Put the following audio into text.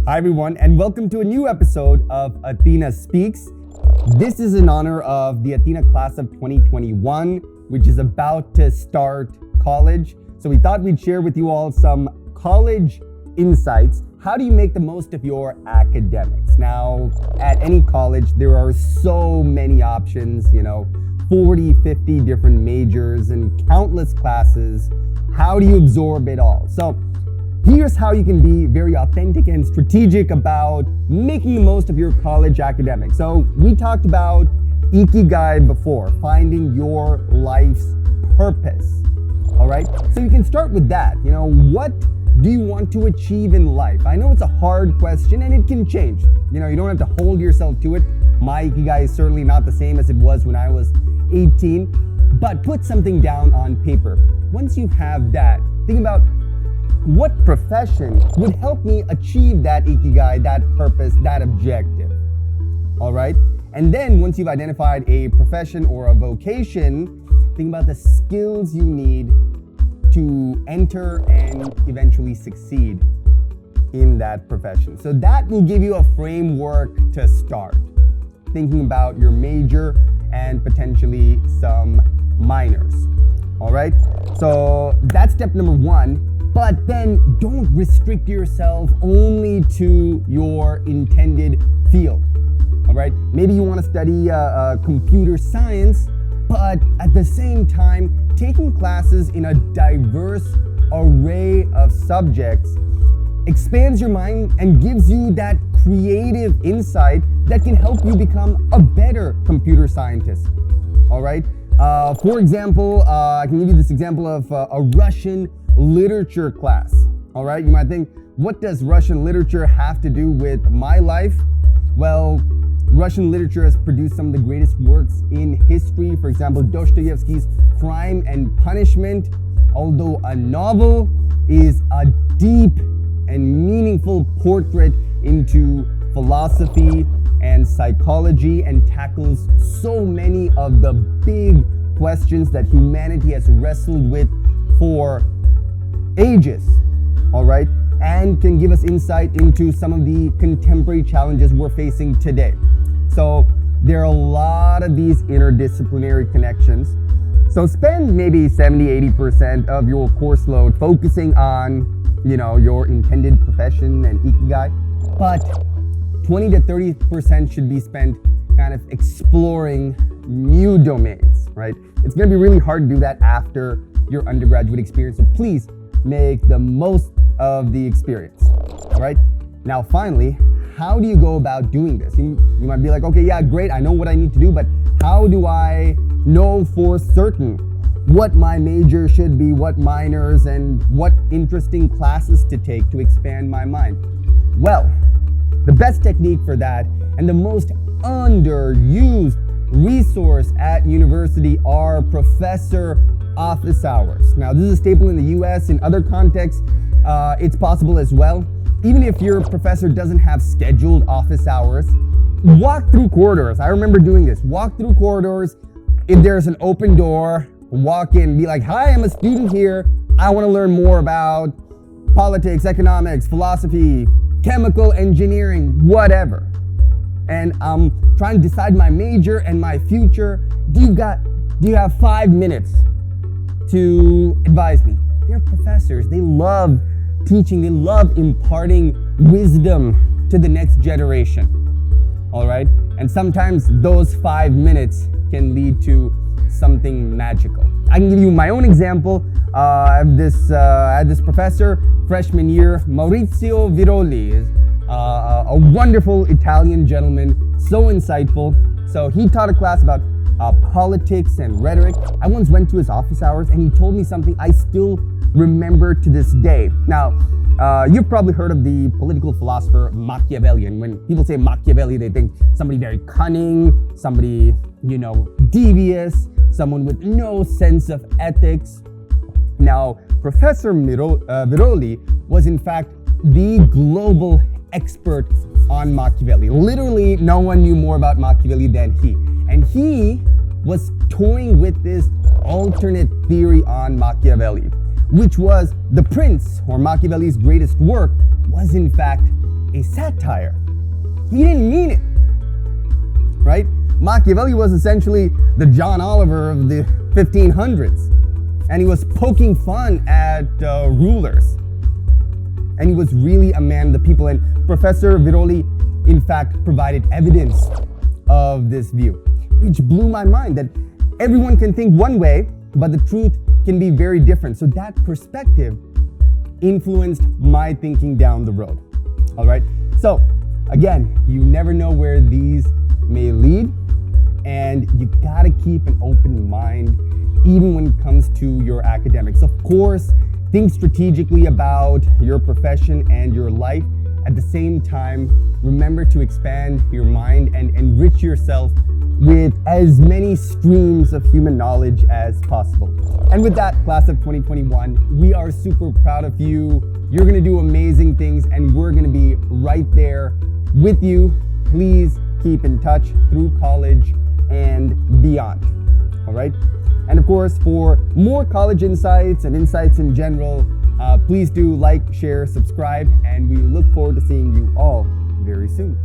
Hi everyone, and welcome to a new episode of Athena Speaks. This is in honor of the Athena class of 2021, which is about to start college. So we thought we'd share with you all some college insights. How do you make the most of your academics? Now, at any college, there are so many options, 40, 50 different majors and countless classes. How do you absorb it all? So here's how you can be very authentic and strategic about making the most of your college academics. So we talked about ikigai before, finding your life's purpose. All right, so you can start with that. What do you want to achieve in life? I know it's a hard question and it can change. You don't have to hold yourself to it. My ikigai is certainly not the same as it was when I was 18, but put something down on paper. Once you have that, think about what profession would help me achieve that ikigai, that purpose, that objective. All right, and then once you've identified a profession or a vocation, think about the skills you need to enter and eventually succeed in that profession. So that will give you a framework to start thinking about your major and potentially some minors. All right, so that's step number one. But then don't restrict yourself only to your intended field. All right, maybe you want to study computer science, but at the same time, taking classes in a diverse array of subjects expands your mind and gives you that creative insight that can help you become a better computer scientist. All right, for example, I can give you this example of a Russian literature class. All right, you might think, what does Russian literature have to do with my life? Well, Russian literature has produced some of the greatest works in history. For example, Dostoevsky's Crime and Punishment, although a novel, is a deep and meaningful portrait into philosophy and psychology and tackles so many of the big questions that humanity has wrestled with for ages, all right, and can give us insight into some of the contemporary challenges we're facing today. So there are a lot of these interdisciplinary connections. So spend maybe 70-80% of your course load focusing on, your intended profession and ikigai, but 20 to 30% should be spent kind of exploring new domains, right? It's going to be really hard to do that after your undergraduate experience. So please make the most of the experience. All right. Now, finally, how do you go about doing this? You might be like, okay, yeah, great. I know what I need to do, but how do I know for certain what my major should be, what minors, and what interesting classes to take to expand my mind? Well, the best technique for that and the most underused resource at university are professor office hours. Now, this is a staple in the US. In other contexts, it's possible as well. Even if your professor doesn't have scheduled office hours, walk through corridors. I remember doing this. Walk through corridors. If there's an open door, walk in, be like, hi, I'm a student here. I want to learn more about politics, economics, philosophy, chemical engineering, whatever. And I'm trying to decide my major and my future. Do you have 5 minutes to advise me? They're professors. They love teaching. They love imparting wisdom to the next generation. All right? And sometimes those 5 minutes can lead to something magical. I can give you my own example. I had this professor, freshman year, Maurizio Viroli, is a wonderful Italian gentleman, so insightful. So he taught a class about politics and rhetoric. I once went to his office hours and he told me something I still remember to this day. Now, you've probably heard of the political philosopher Machiavelli. And when people say Machiavelli, they think somebody very cunning, somebody, devious, someone with no sense of ethics. Now, Professor Viroli was in fact the global expert on Machiavelli. Literally, no one knew more about Machiavelli than he. And he was toying with this alternate theory on Machiavelli, which was the prince, or Machiavelli's greatest work, was in fact a satire. He didn't mean it, right? Machiavelli was essentially the John Oliver of the 1500s, and he was poking fun at rulers. And he was really a man of the people, and Professor Viroli, in fact, provided evidence of this view, which blew my mind, that everyone can think one way, but the truth can be very different. So that perspective influenced my thinking down the road. All right. So again, you never know where these may lead, and you gotta keep an open mind even when it comes to your academics. Of course, think strategically about your profession and your life. At the same time, remember to expand your mind and enrich yourself with as many streams of human knowledge as possible. And with that, class of 2021, we are super proud of you. You're gonna do amazing things, and we're gonna be right there with you. Please keep in touch through college and beyond, all right? And of course, for more college insights and insights in general, please do like, share, subscribe, and we look forward to seeing you all very soon.